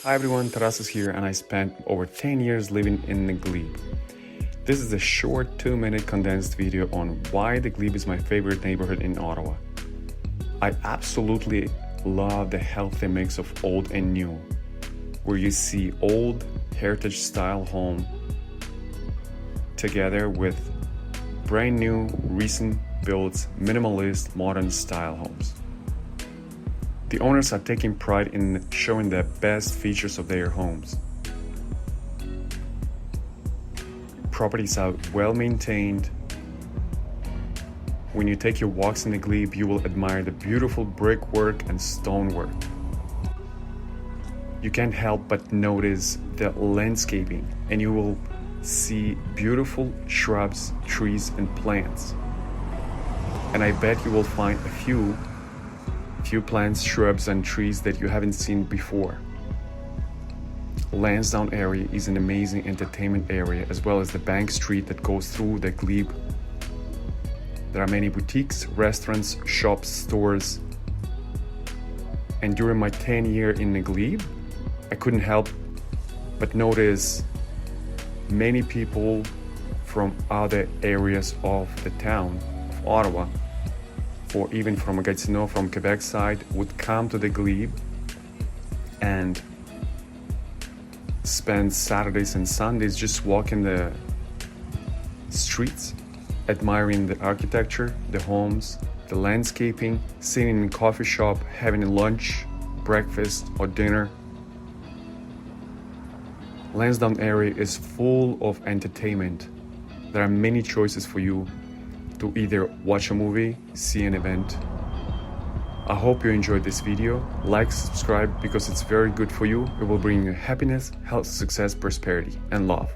Hi everyone, Taras is here and I spent over 10 years living in the Glebe. This is a short 2-minute condensed video on why the Glebe is my favorite neighborhood in Ottawa. I absolutely love the healthy mix of old and new, where you see old heritage style home together with brand new, recent built, minimalist, modern style homes. The owners are taking pride in showing the best features of their homes. Properties are well maintained. When you take your walks in the Glebe, you will admire the beautiful brickwork and stonework. You can't help but notice the landscaping, and you will see beautiful shrubs, trees, and plants. And I bet you will find a few plants, shrubs, and trees that you haven't seen before. Lansdowne area is an amazing entertainment area, as well as the Bank Street that goes through the Glebe. There are many boutiques, restaurants, shops, stores. And during my 10 years in the Glebe, I couldn't help but notice many people from other areas of the town of Ottawa, or even from Gatineau, from Quebec side, would come to the Glebe and spend Saturdays and Sundays just walking the streets, admiring the architecture, the homes, the landscaping, sitting in a coffee shop, having lunch, breakfast, or dinner. Lansdowne area is full of entertainment. There are many choices for you to either watch a movie, see an event. I hope you enjoyed this video. Like, subscribe, because it's very good for you. It will bring you happiness, health, success, prosperity, and love.